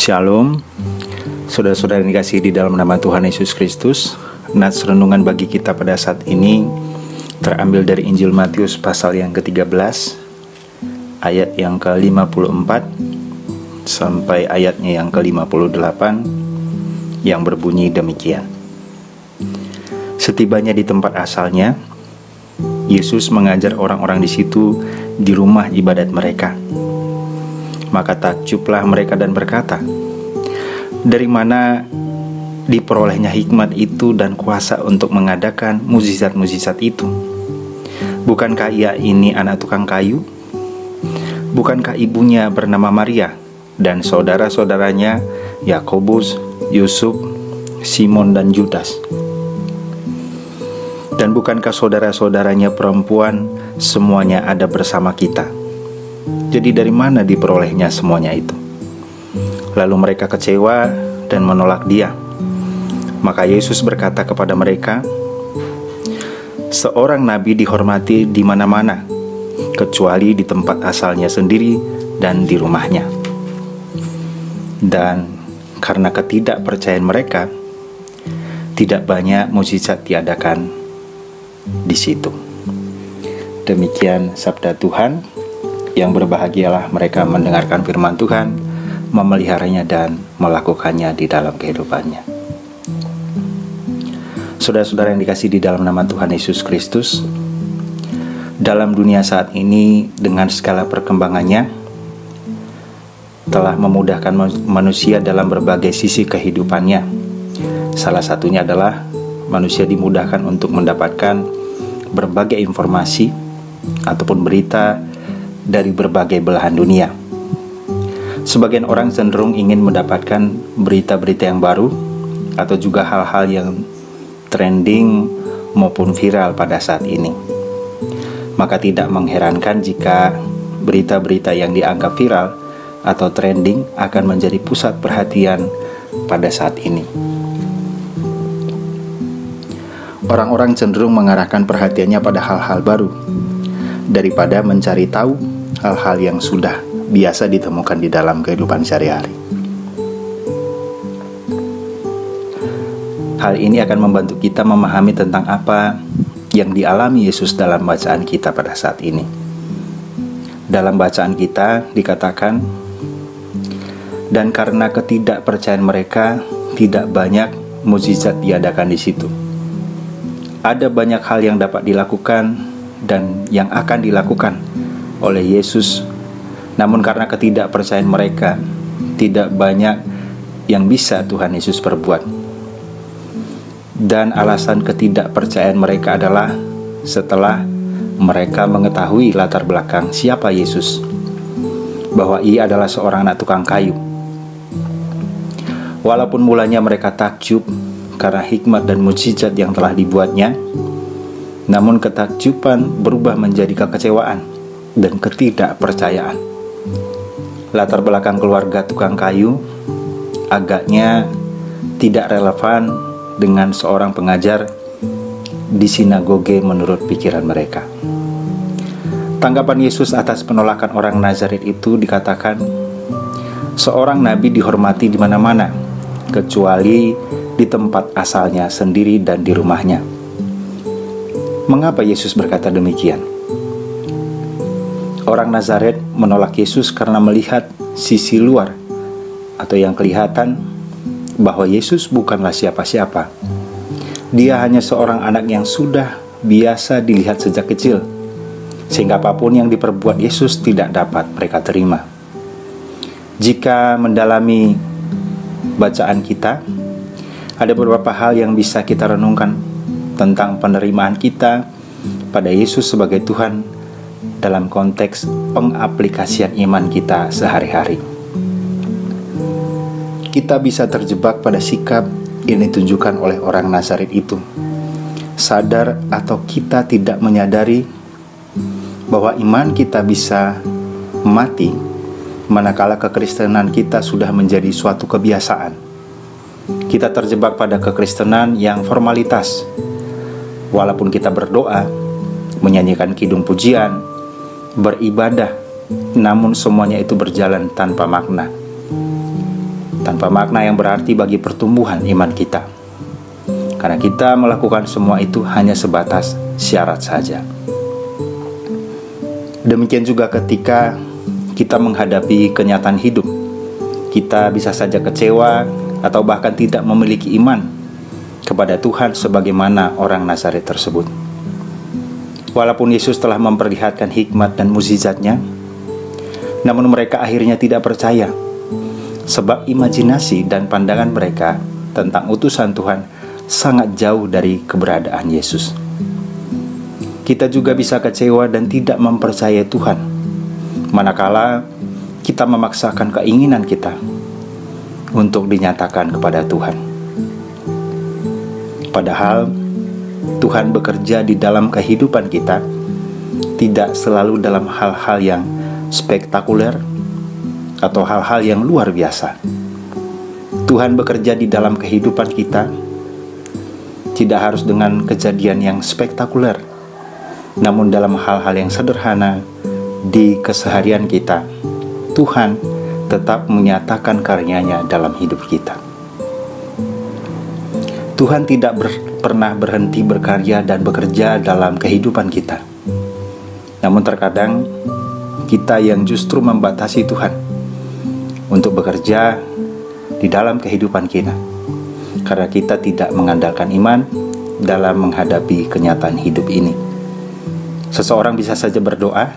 Shalom, saudara-saudara yang dikasihi di dalam nama Tuhan Yesus Kristus. Nats renungan bagi kita pada saat ini terambil dari Injil Matius pasal yang ke-13 ayat yang ke-54 sampai ayatnya yang ke-58 yang berbunyi demikian. Setibanya di tempat asalnya, Yesus mengajar orang-orang di situ di rumah ibadat mereka. Maka takjublah mereka dan berkata, "Dari mana diperolehnya hikmat itu dan kuasa untuk mengadakan mukjizat-mukjizat itu? Bukankah ia ini anak tukang kayu? Bukankah ibunya bernama Maria dan saudara-saudaranya Yakobus, Yusuf, Simon dan Judas? Dan bukankah saudara-saudaranya perempuan semuanya ada bersama kita? Jadi dari mana diperolehnya semuanya itu?" Lalu mereka kecewa dan menolak dia. Maka Yesus berkata kepada mereka, "Seorang nabi dihormati di mana-mana, kecuali di tempat asalnya sendiri dan di rumahnya." Dan karena ketidakpercayaan mereka, tidak banyak mukjizat diadakan di situ. Demikian sabda Tuhan. Yang berbahagialah mereka mendengarkan firman Tuhan, memeliharanya dan melakukannya di dalam kehidupannya. Saudara-saudara yang dikasihi di dalam nama Tuhan Yesus Kristus, dalam dunia saat ini dengan segala perkembangannya telah memudahkan manusia dalam berbagai sisi kehidupannya. Salah satunya adalah manusia dimudahkan untuk mendapatkan berbagai informasi ataupun berita dari berbagai belahan dunia. Sebagian orang cenderung ingin mendapatkan berita-berita yang baru atau juga hal-hal yang trending maupun viral pada saat ini. Maka tidak mengherankan jika berita-berita yang dianggap viral atau trending akan menjadi pusat perhatian pada saat ini. Orang-orang cenderung mengarahkan perhatiannya pada hal-hal baru daripada mencari tahu hal-hal yang sudah biasa ditemukan di dalam kehidupan sehari-hari. Hal ini akan membantu kita memahami tentang apa yang dialami Yesus dalam bacaan kita pada saat ini. Dalam bacaan kita dikatakan, "Dan karena ketidakpercayaan mereka, tidak banyak mukjizat diadakan di situ." Ada banyak hal yang dapat dilakukan dan yang akan dilakukan oleh Yesus, namun karena ketidakpercayaan mereka, tidak banyak yang bisa Tuhan Yesus perbuat. Dan alasan ketidakpercayaan mereka adalah setelah mereka mengetahui latar belakang siapa Yesus, bahwa ia adalah seorang anak tukang kayu. Walaupun mulanya mereka takjub karena hikmat dan mukjizat yang telah dibuatnya, namun ketakjuban berubah menjadi kekecewaan dan ketidakpercayaan. Latar belakang keluarga tukang kayu agaknya tidak relevan dengan seorang pengajar di sinagoge menurut pikiran mereka. Tanggapan Yesus atas penolakan orang Nazaret itu dikatakan, "Seorang nabi dihormati di mana-mana, kecuali di tempat asalnya sendiri dan di rumahnya." Mengapa Yesus berkata demikian? Orang Nazaret menolak Yesus karena melihat sisi luar atau yang kelihatan bahwa Yesus bukanlah siapa-siapa. Dia hanya seorang anak yang sudah biasa dilihat sejak kecil, sehingga apapun yang diperbuat Yesus tidak dapat mereka terima. Jika mendalami bacaan kita, ada beberapa hal yang bisa kita renungkan tentang penerimaan kita pada Yesus sebagai Tuhan dalam konteks pengaplikasian iman kita sehari-hari. Kita bisa terjebak pada sikap yang ditunjukkan oleh orang Nazaret itu. Sadar atau kita tidak menyadari bahwa iman kita bisa mati manakala kekristenan kita sudah menjadi suatu kebiasaan. Kita terjebak pada kekristenan yang formalitas. Walaupun kita berdoa, menyanyikan kidung pujian, beribadah, namun semuanya itu berjalan tanpa makna. tanpa makna yang berarti bagi pertumbuhan iman kita. Karena kita melakukan semua itu hanya sebatas syarat saja. Demikian juga ketika kita menghadapi kenyataan hidup, kita bisa saja kecewa atau bahkan tidak memiliki iman kepada Tuhan sebagaimana orang Nazaret tersebut. Walaupun Yesus telah memperlihatkan hikmat dan mukjizat-Nya, namun mereka akhirnya tidak percaya, sebab imajinasi dan pandangan mereka tentang utusan Tuhan sangat jauh dari keberadaan Yesus. Kita juga bisa kecewa dan tidak mempercayai Tuhan, manakala kita memaksakan keinginan kita untuk dinyatakan kepada Tuhan. Padahal Tuhan bekerja di dalam kehidupan kita tidak selalu dalam hal-hal yang spektakuler atau hal-hal yang luar biasa. Tuhan bekerja di dalam kehidupan kita tidak harus dengan kejadian yang spektakuler, namun dalam hal-hal yang sederhana di keseharian kita, Tuhan tetap menyatakan karyanya dalam hidup kita. Tuhan tidak pernah berhenti berkarya dan bekerja dalam kehidupan kita. Namun terkadang kita yang justru membatasi Tuhan untuk bekerja di dalam kehidupan kita, karena kita tidak mengandalkan iman dalam menghadapi kenyataan hidup ini. Seseorang bisa saja berdoa,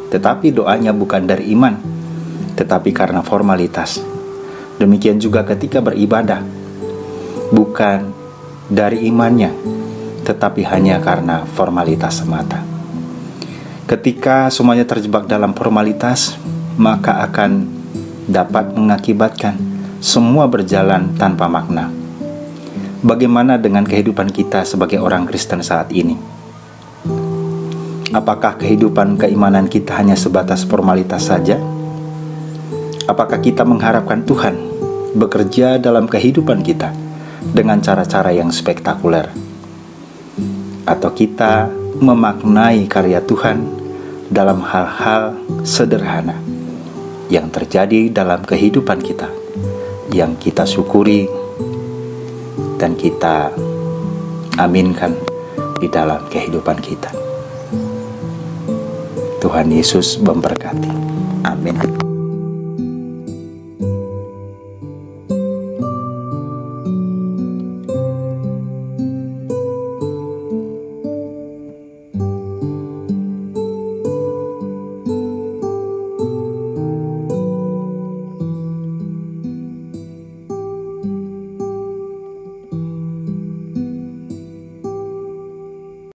tetapi doanya bukan dari iman, tetapi karena formalitas. Demikian juga ketika beribadah, bukan dari imannya, tetapi hanya karena formalitas semata. Ketika semuanya terjebak dalam formalitas, maka akan dapat mengakibatkan semua berjalan tanpa makna. Bagaimana dengan kehidupan kita sebagai orang Kristen saat ini? Apakah kehidupan keimanan kita hanya sebatas formalitas saja? Apakah kita mengharapkan Tuhan bekerja dalam kehidupan kita dengan cara-cara yang spektakuler? Atau kita memaknai karya Tuhan dalam hal-hal sederhana yang terjadi dalam kehidupan kita, yang kita syukuri dan kita aminkan di dalam kehidupan kita? Tuhan Yesus memberkati. Amin.